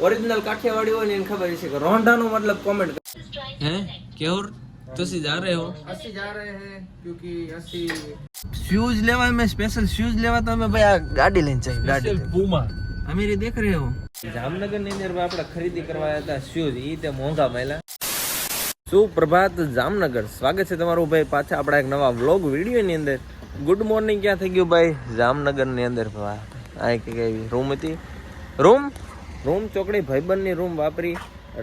Original Kathiawadi હોય ને એને ખબર છે કે રોંઢાનો મતલબ કોમેન્ટ हैं क्या और तुसी जा रहे हो 80 जा रहे हैं क्योंकि 80 शूज लेवा मैं स्पेशल शूज लेवा तो मैं भाई आ गाड़ी लेने चाहिए गाड़ी पूमा अमेरी देख रहे हो जामनगर ની અંદર આપણે ખરીદી કરવા આવ્યા હતા શૂઝ ઈ તે મોંઘા મળ્યા સુપ્રભાત જામનગર સ્વાગત છે તમારું ભાઈ પાછા આપણા એક નવા વ્લોગ વિડિયો ની અંદર ગુડ મોર્નિંગ ક્યાં થઈ ગયું ભાઈ જામનગર ની અંદર આ કે રૂમ હતી રૂમ ચોકડી ભાઈબંધ ની રૂમ વાપરી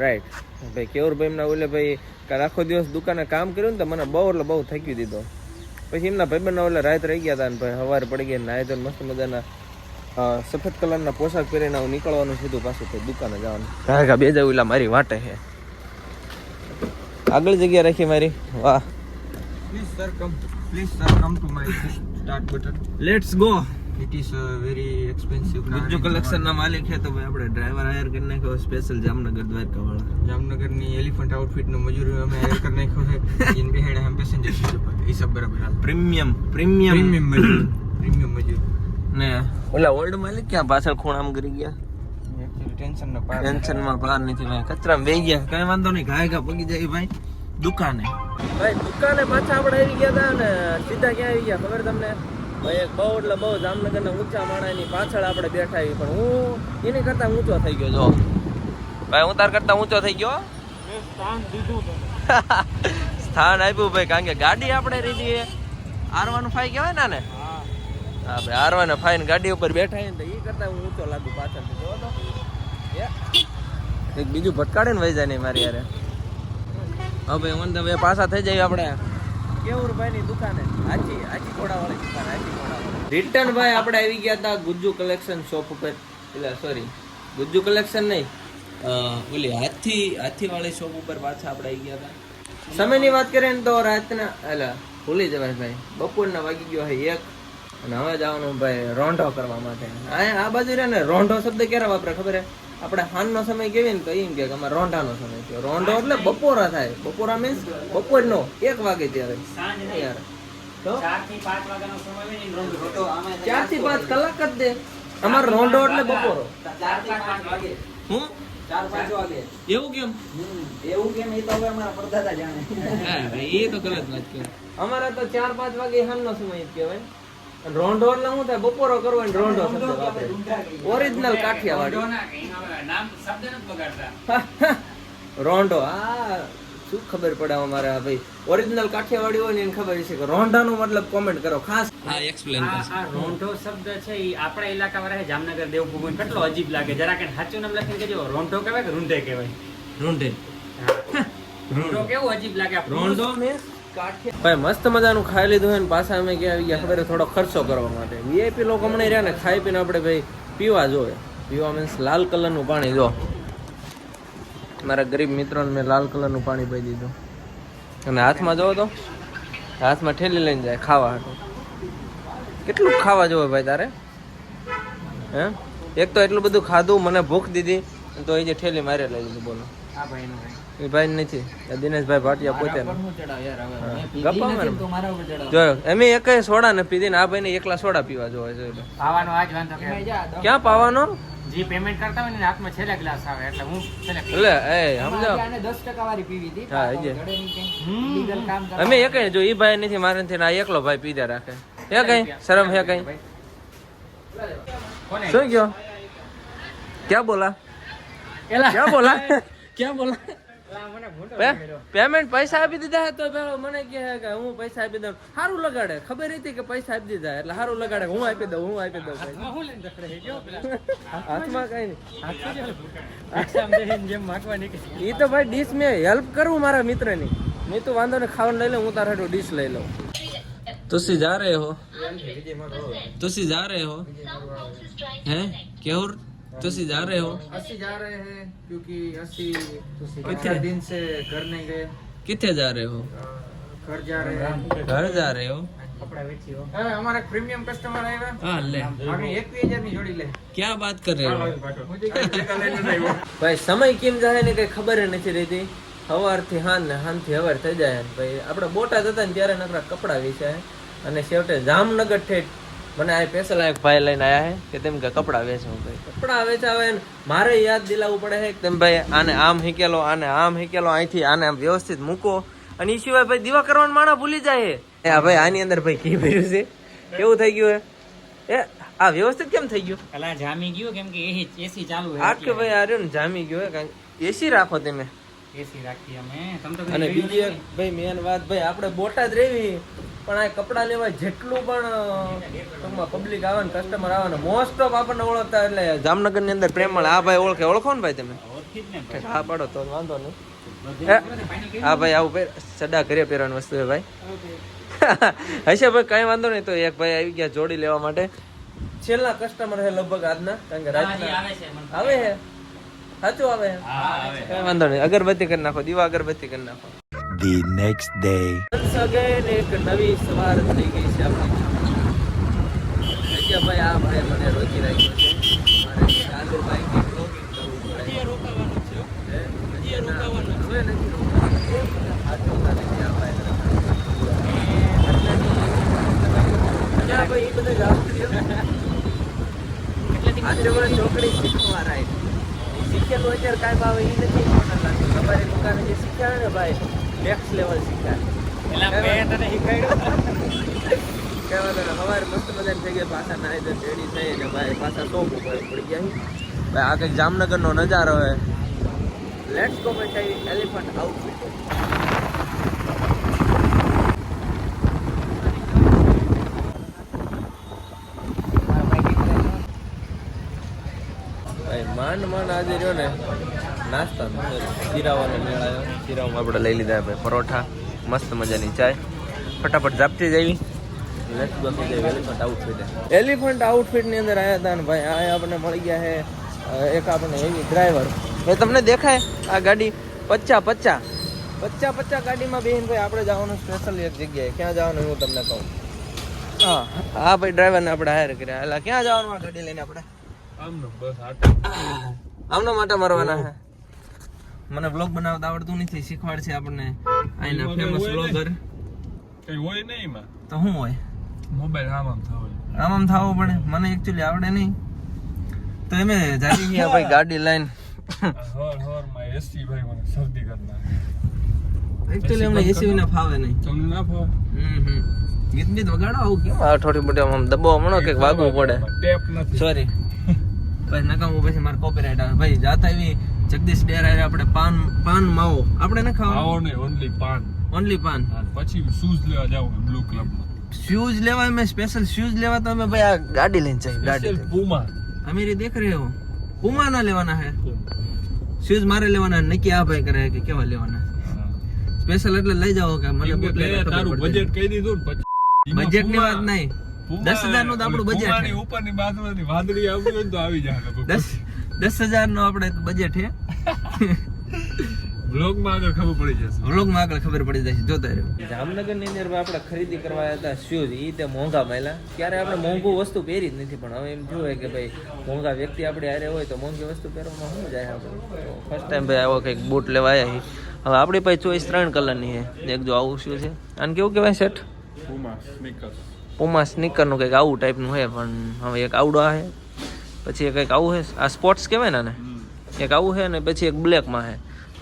રાઈટ ભાઈ કેવર ભાઈ એમના ઓલે ભાઈ કાલ આખો દિવસ દુકાને કામ કર્યું ને તો મને બહુ એટલે બહુ થાકી દીધો પછી એમના ભાઈબંધના ઓલે રાત રહી ગયા હતા ને ભાઈ સવારે પડી ગયા નાય તો મસ્ત મજાના સફેદ કલરના પોશાક પહેરીને આવું નીકળવાનું સીધું પાછું ભાઈ દુકાને જવાનું કાકા બે જાવ એટલે મારી વાટે છે આગળ જગ્યા રાખી મારી વાહ please sir come to my start button let's go it is very expensive Gujju collection ના માલિક છે તો ભાઈ આપણે ડ્રાઈવર હાયર કરી નાખ્યો સ્પેશિયલ જામનગર દ્વારકા વાળા जामनगर ની એલિફન્ટ આઉટફિટ નો મજૂર અમે હાયર કરી નાખ્યો છે ઇન બેહેડ હમ પેસેન્જર સીટ પર એ સબ બરાબર હાલ પ્રીમિયમ મજૂર ને ઓલા ઓલ્ડ માલિક ક્યાં પાછળ ખૂણામાં ગરી ગયા એકચ્યુઅલી ટેન્શન માં પાર નથી ભાઈ કચરામાં બેહી ગયા કઈ વાંધો નહીં ઘા પગી જાય ભાઈ દુકાને પાછા આપણે આવી ગયા હતા ને સીધા ક્યાં આવી ગયા ખબર તમને ભાઈ એક બહુ એટલે બહુ જામનગરના ઊંચા માણાની પાછળ આપણે બેઠા આવી પણ હું એની કરતા ઊંચો થઈ ગયો જો ભાઈ હું તાર કરતા ઊંચો થઈ ગયો સ્થાન આપ્યું ભાઈ કારણ કે ગાડી આપણે રીધી R15 કહેવાય ને હા ભાઈ R15 ગાડી ઉપર બેઠા ને તો એ કરતા હું ઊંચો લાગુ પાછળથી જો તો એક બીજું ભટકાડે ને વહી જાય નહીં મારી યારે હા ભાઈ ઓન ધ વે પાછા થઈ જાય આપણે કેવુરભાઈ ની દુકાને આજી ઘોડાવાળી દુકાન રિટર્ન ભાઈ આપણે આવી ગયા હતા ગુજ્જુ કલેક્શન શોપ ઉપર એટલે સોરી ગુજ્જુ કલેક્શન નહીં ઓલી હાથી વાળી શોપ ઉપર પાછા આપણે આવી ગયા હતા સમયની વાત કરીએ ને તો રાતના એટલે ભૂલી જવાય ભાઈ બપોરના વાગી ગયો છે 1 અને હવે જવાનું ભાઈ રોંઢો કરવા માટે આ બાજુ રે ને રોંઢો શબ્દ ક્યારે વાપરે ખબર હે આપણે હાનનો સમય કેવી ને તો એમ કે અમારે રોંઢાનો સમય છે રોંઢો એટલે બપોરા થાય બપોરા મીન્સ બપોરનો 1 વાગે ત્યારે યાર તો 4 થી 5 વાગ્યાનો સમય હોય ને રોંઢો 4 થી 5 કલાક જ દે અમાર રોંઢો એટલે બપોરો 4 થી 5 વાગે હું 4-5 વાગે એવું કેમ એ તો હવે અમારા પરદાદા જાણે હા ભાઈ એ તો ગલત વાત કે અમારે તો 4-5 વાગે હાનનો સમય જ કહેવાય રોંઢો એટલે શું થાય બપોરો કરવો ને રોંઢો શબ્દ વાપરે ઓરિજિનલ કાઠિયાવાડી નામ શબ્દ નથી બગાડતા રોંઢો આ શું ખબર પડે અમારે આ ભાઈ ઓરિજિનલ કાઠિયાવાડી હોય ને એને ખબર છે કે રોંઢાનો મતલબ કોમેન્ટ કરો ખાસ હા એક્સપ્લેન કરો આ રોંઢો શબ્દ છે ઈ આપણા ઇલાકામાં રહે જામનગર દેવભૂમિ કેટલો અજીબ લાગે જરા કે સાચું નામ લખીને કહેજો રોંઢો કહેવાય કે રૂંઢે કહેવાય રોંઢે રોંઢો કેવું અજીબ લાગે રોંઢો મીન્સ ભાઈ મસ્ત મજાનું ખાઈ લીધું હોય ને પાછા અમે ક્યાં આવી ગયા ખબર થોડો ખર્ચો કરવા માટે વીઆઈપી લોકો હમણાં રહ્યા ને ખાઈ પીને આપણે ભાઈ પીવા મીન્સ લાલ કલરનું પાણી જો મારા ગરીબ મિત્રોને મેં લાલ કલરનું પાણી પી દીધું અને હાથમાં જોવો તો હાથમાં ઠેલી લઈને જાય ખાવા હાટું કેટલું ખાવા જોવે ભાઈ તારે હે એક તો એટલું બધું ખાધું મને ભૂખ દીધી તો એ જે ઠેલી મારે લઈ લીધું બોલો આ ભાઈનું એ ભાઈ નથી દિનેશભાઈ ભાટિયા પોતે જોયો એમ એક સોડા ને પીધી ને આ ભાઈ ને એકલા સોડા પીવા જોવે છે પાવાનો આજ વાંધો ક્યાં પાવાનો જે પેમેન્ટ કરતા હોય ને હાથમાં છેલ્લે ગ્લાસ આવે એટલે હું છેલ્લે એટલે એ સમજો 10% વાળી પીવી હતી હા લીગલ કામ અમે એક જો ઈ ભાઈ નથી મારે નથી આ એકલો ભાઈ પીધા રાખે હે કઈ શરમ હે કઈ શું કયો ક્યાં બોલા ક્યાં બોલા પેમેન્ટ પૈસા આપી દીધા તો મને કહે કે હું પૈસા આપી દઉં સારું લગાડે ખબર હતી કે પૈસા આપી દીધા એટલે સારું લગાડે હું આપી દઉં હાથમાં કઈ નહીં એ તો ભાઈ ડીશ મેં હેલ્પ કરું મારા મિત્રની મેં તો વાંધો ને ખાવાનું લઈ લઉં હું તારા ડીશ લઈ લઉં तुसी जा रहे हो हैं केवल तुसी जा रहे हो 80 जा रहे हैं क्योंकि 80 कितने दिन से घर नहीं गए कितने जा रहे हो घर जा रहे हैं કપડા વેચી હો हमारा प्रीमियम कस्टमर आएगा हाँ ले आगे 1000 ની જોડી લે क्या बात कर रहे हो मुझे क्या लेने नहीं वो भाई समय કેમ જાય ને કઈ ખબર નથી રહેતી સવારથી હાંજથી સવાર થઈ જાય ભાઈ આપણે બોટાદ હતા ને ત્યારે નકરા કપડા વેચાય અને છેવટે જામનગર ઠેઠ મને આ સ્પેશિયલ એક ભાઈ લઈને આયા હે કે તેમ કે કપડા વેચો ભાઈ કપડા વેચાવે ને મારે યાદ દિલાવવું પડે છે કે તેમ ભાઈ આને આમ હીકેલો આને આમ હીકેલો અહીંથી આને આમ વ્યવસ્થિત મૂકો અને એ સિવાય ભાઈ દીવા કરવાનું માણસ ભૂલી જાય એ આ ભાઈ આની અંદર ભાઈ કી ભર્યું છે કેવું થઈ ગયું હે એ આ વ્યવસ્થિત કેમ થઈ ગયું કલા જામી ગયું કેમ કે એસી ચાલુ છે આ કે ભાઈ આ રહ્યું ને જામી ગયું હે કારણ એસી રાખો તમે એસી રાખી અમે તમ તો અને બીજી એક ભાઈ મેન વાત ભાઈ આપણે બોટાદ રેવી પણ આ કપડા લેવા જેટલું પણ પબ્લિક આવે ને કસ્ટમર આવે ને મોસ્ટ ઓફ આપણને ઓળખતા એટલે જામનગર ની અંદર પ્રેમળ આ ભાઈ ઓળખો ને ભાઈ તમે ઓળખી જ ને હા પાડો તો વાંધો નહીં હા ભાઈ આવું ભાઈ સડા ઘરે પહેરવાની વસ્તુ છે ભાઈ હશે ભાઈ કઈ વાંધો નહીં તો એક ભાઈ આવી ગયા જોડી લેવા માટે છેલ્લા કસ્ટમર છે લગભગ આજના કારણ કે રાતના આવે છે સાચું આવે છે કઈ વાંધો નહીં અગરબત્તી કરી નાખો દીવા અગરબત્તી કરી નાખો The next day. again એક નવી સવાર થઈ ગઈ છે આપણી હજી ભાઈ આ ભાઈ મને રોકી રાખ્યો છે મારે કાદરભાઈ કે બ્લોગિંગ કરવું પડે હજી રોકાવાનું છે હજી રોકાવાનું છે નથી રોકાવાનું આટલો તારે ત્યાં ભાઈ અચ્છા ભાઈ એ બધા જાવ આજે મને ચોકડી શીખવા રાય શીખેલું અત્યારે કાંઈ આવે એ નથી ઇમ્પોર્ટન્ટ લાગતું તમારી દુકાને જે શીખ્યા ને ભાઈ નેક્સ્ટ લેવલ શીખ્યા સવારે મસ્ત મજા થઈ ગયા પાછા નાઈ ધોઈને રેડી થઈ ને ભાઈ પાછા શોપ ઉપર પડી ગયા ભાઈ આ કંઈક જામનગરનો નજારો હે લેટ્સ ગો ભાઈ એલિફન્ટ આઉટફિટ ભાઈ માંડ આજે રહ્યો ને નાસ્તા શીરાવાનો મેળ આવ્યો શીરામાં આપણે લઈ લીધા ભાઈ પરોઠા મસ્ત મજાની ચાય ફટાફટ ઝાપટી જઈ એલિફન્ટ આઉટફિટ ની અંદર આવ્યા હતા ને ભાઈ આ આપણને મળી ગયા છે એક આપણને એવી ડ્રાઈવર એ તમને દેખાય આ ગાડી 50 ગાડીમાં બેહીને ભાઈ આપણે જવાનું સ્પેશિયલ એક જગ્યાએ ક્યાં જવાનું હું તમને કહું હા હા ભાઈ ડ્રાઈવરને આપણે હાયર કર્યા એટલે ક્યાં જવાનું આ ગાડી લઈને આપણે આમનો માટે મારવાના છે મને બ્લોગ બનાવતા આવડતું નથી શીખવાડ છે આપણને આના ફેમસ બ્લોગર કઈ હોય નહીં એમાં તો શું હોય મોબાઈલ આમ થવું પડે મને એકચ્યુઅલી આવડે નહીં તો એમે જાગી ગયા ભાઈ ગાડી લઈને હર માં એસી ભાઈ મને શરદી કરના એકચ્યુઅલી અમને એસી ના ફાવે નહીં તમને ના ફાવે ગીત બીત વગાડો આવું કેમ આ થોડી મોટી આમ દબાવ હમણો કે વાગવું પડે ટેપ નથી સોરી ભાઈ નકામું પછી મારે કોપીરાઈટ આવે ભાઈ જાતા એવી જગદીશ ડેર આવે આપણે પાન માવો આપણે ન ખાવાનું આવો નહીં ઓનલી પાન પછી શૂઝ લેવા જાવ બ્લુ ક્લબ માં શૂઝ લેવા મેં સ્પેશિયલ શૂઝ લેવા તો અમે ભાઈ આ ગાડી લઈને જઈએ ગાડી પૂમા અમીરી દેખ રહે હો પૂમા ના લેવાના હે શૂઝ મારે લેવાના નકી આ ભાઈ કરે કે કેવા લેવાના સ્પેશિયલ એટલે લઈ જાઓ કે મને તારું બજેટ કહી દીધું ને પછી બજેટ ની વાત નહીં 10,000 નું તો આપણું બજેટ છે ઉપરની બાજુમાંથી વાદળી આવી હોય તો આવી જાય 10,000 નું આપણે બજેટ છે વ્લોગ માં આગળ ખબર પડી જશે વ્લોગ માં આગળ ખબર પડી જશે જોતા રહ્યો જામનગર ની અંદર આપણે ખરીદી કરવા આવ્યા હતા શૂઝ ઈ તે મોંઘા મળ્યા ક્યારે આપણે મોંઘું વસ્તુ પહેરી જ નથી પણ હવે એમ જોયે કે ભાઈ મોંઘા વ્યક્તિ આપણે હારે હોય તો મોંઘી વસ્તુ પહેરવામાં શું જાય આપણે ફર્સ્ટ ટાઈમ ભાઈ આવો કંઈક બૂટ લેવા આવ્યા હવે આપણી પાસે ચોઈસ 3 કલરની છે એક જો આવું શું છે અને કેવું કહેવાય સેટ પુમા સ્નીકર નું કંઈક આવું ટાઈપનું છે પણ હવે એક આવડો છે પછી કંઈક આવું છે આ સ્પોર્ટ્સ કહેવાય ને એક આવું છે ને પછી એક બ્લેકમાં છે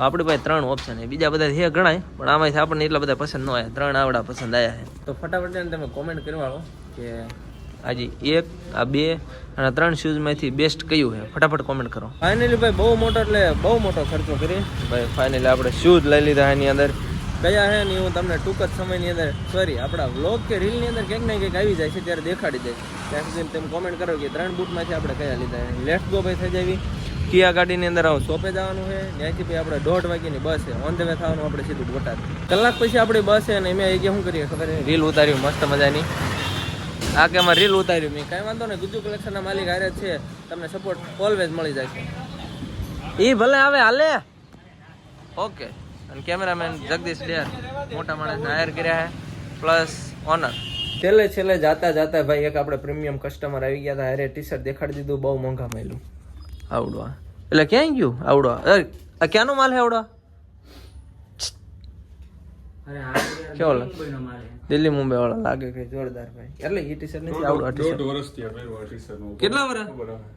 આપણી પાસે 3 ઓપ્શન છે બીજા બધા છે ગણાય પણ આમાંથી આપણને એટલા બધા પસંદ ન આવ્યા 3 આવડા પસંદ આવ્યા છે તો ફટાફટ તમે કોમેન્ટ કરવાળો કે આજે એક આ 2 અને 3 શૂઝમાંથી બેસ્ટ કયું છે ફટાફટ કોમેન્ટ કરો ફાઇનલી ભાઈ બહુ મોટો ખર્ચો કરી ભાઈ ફાઇનલી આપણે શૂઝ લઈ લીધા એની અંદર કયા છે ને હું તમને ટૂંક જ સમયની અંદર સોરી આપણા વ્લોગ કે રીલની અંદર કંઈક ને કંઈક આવી જાય છે ત્યારે દેખાડી દે ત્યાં સુધી તમે કોમેન્ટ કરો કે 3 બૂટમાંથી આપણે કયા લીધા લેટ્સ ગો ભાઈ થઈ જાવી કિયા ગાડીની અંદર આવું શોપે જવાનું છે ત્યાંથી ભાઈ આપણે 1:30 વાગ્યાની બસ છે ઓન ધ વે થવાનું આપણે સીધું બોટાદ કલાક પછી આપણી બસ છે અને મેં શું કરીએ ખબર રીલ ઉતાર્યું મસ્ત મજાની આ કે એમાં રીલ ઉતાર્યું મેં કાંઈ વાંધો નહીં ગુજ્જુ કલેક્શનના માલિક હારે જ છે તમને સપોર્ટ ઓલવેઝ મળી જાય છે એ ભલે આવે હાલે ઓકે અને કેમેરામેન જગદીશ ડેર મોટા માણસને હાયર કર્યા છે પ્લસ ઓનર છેલ્લે જાતા ભાઈ એક આપણે પ્રીમિયમ કસ્ટમર આવી ગયા હતા હારે ટી શર્ટ દેખાડી દીધું બહુ મોંઘા મળ્યું આવડો એટલે ક્યાં ગયું આવડો આ ક્યાંનો માલ છે આવડો અરે કેવો લાગે મુંબઈનો માલ છે. દિલ્હી મુંબઈ વાળા લાગે કે જોરદાર ભાઈ એટલે એ ટી શર્ટ નથી આવડું આ ટી-શર્ટ. વર્ષથી આ પહેરવા ટી-શર્ટ નું. કેટલા વર્ષ ખબર આવે.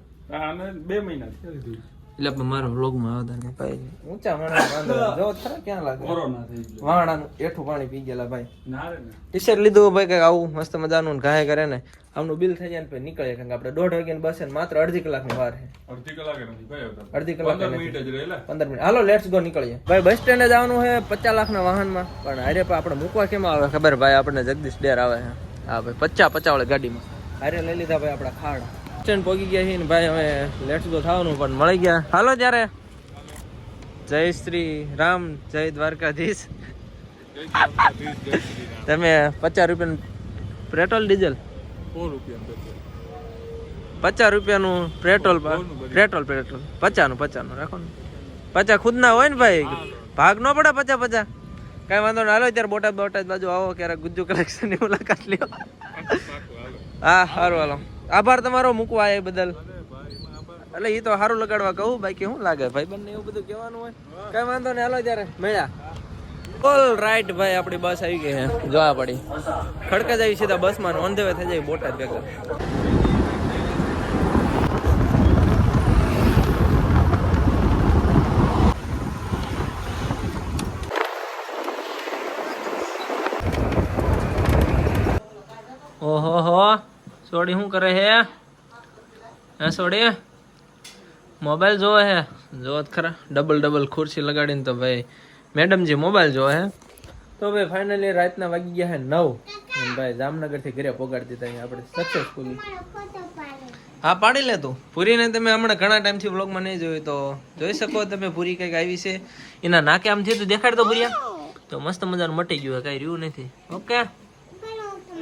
આને 2 મહિના થયા લીધું. એટલે આપણે મારા વ્લોગમાં આવતા ને ભાઈ ઊંચા માણસ વાંધો જો ખરા ક્યાં લાગે કોરોના થઈ ગયો. વાણાનું એઠું પાણી પી ગયેલા ભાઈ ના રે ના. ટી-શર્ટ લીધું ભાઈ કઈક આવું મસ્ત મજાનું ને ઘાય કરે ને આમનું બિલ થઈ જાય ને પછી નીકળીએ કારણ કે આપણે 1:30 વાગ્યાની બસ છે ને માત્ર અડધી કલાકની વાર છે અડધી કલાકે નથી ભાઈ આવતા. અડધી કલાકે 15 મિનિટ જ રહેલા. 15 મિનિટ હાલો લેટ્સ ગો નીકળીએ ભાઈ બસ સ્ટેન્ડે જવાનું છે 50 લાખના વાહનમાં પણ હારે આપણે મૂકવા કેમ આવે ખબર ભાઈ આપણને જગદીશ ડેર આવે છે હા ભાઈ 50 વાળી ગાડીમાં હારે લઈ લીધા ભાઈ આપણા ખાડા સ્ટેન્ડ પહોંચી ગયા છીએ ને ભાઈ હવે લેટ્સ ગો થવાનું પણ મળી ગયા હાલો ત્યારે જય શ્રી રામ જય દ્વારકાધીશ તમે 50 રૂપિયાનું પેટ્રોલ ડીઝલ 4 રૂપિયા પેટ્રોલ. 50 રૂપિયાનું પેટ્રોલ 50 રાખો ને 50 ખુદના હોય ને ભાઈ ભાગ ન પડે 50 કઈ વાંધો ના હાલો ત્યારે બોટાદ બાજુ આવો ક્યારેક ગુજ્જુ કલેક્શન ની મુલાકાત લ્યો હા સારું હાલો આભાર તમારો મૂકવા એ બદલ એટલે એ તો સારું લગાડવા કહું બાકી શું લાગે ભાઈ બંને એવું બધું કહેવાનું હોય કઈ વાંધો નહીં હાલો ત્યારે મળ્યા ઓલ રાઈટ ભાઈ આપણી બસ આવી ગઈ છે જોવા પડી ખડકા જાય સીધા બસમાં ઓન ધ વે થઈ જાય બોટાદ ભેગા ઓહો હો સોડી શું કરે હે હે સોડી મોબાઈલ જોવે હે જો ખરા ડબલ ખુરશી લગાડીને તો ભાઈ મેડમજી મોબાઈલ જોવે હે તો ભાઈ ફાઇનલી રાતના વાગી ગયા હે 9 અને ભાઈ જામનગર થી ઘરે પહોંચાડી દીધા અહીંયા આપણે સક્સેસફુલી હા પાડી લે તું પૂરીને તમે હમણાં ઘણા ટાઈમથી વ્લોગમાં નહીં જોયું તો જોઈ શકો તમે પૂરી કંઈક આવી છે એના નાકે આમ થયું દેખાડ તો પૂરિયા તો મસ્ત મજાનું મટી ગયું કઈ રહ્યું નથી ઓકે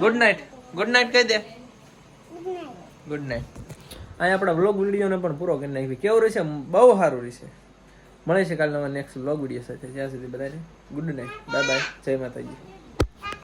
ગુડ નાઇટ કહી દે ગુડ નાઇટ અહીં આપણા વ્લોગ વિડીયોને પણ પૂરો કરી નાખી કેવું રહેશે બહુ સારું રહેશે મળે છે કાલે નવા નેક્સ્ટ વ્લોગ વિડીયો સાથે જ્યાં સુધી બધાને ગુડ નાઇટ બાય બાય જય માતાજી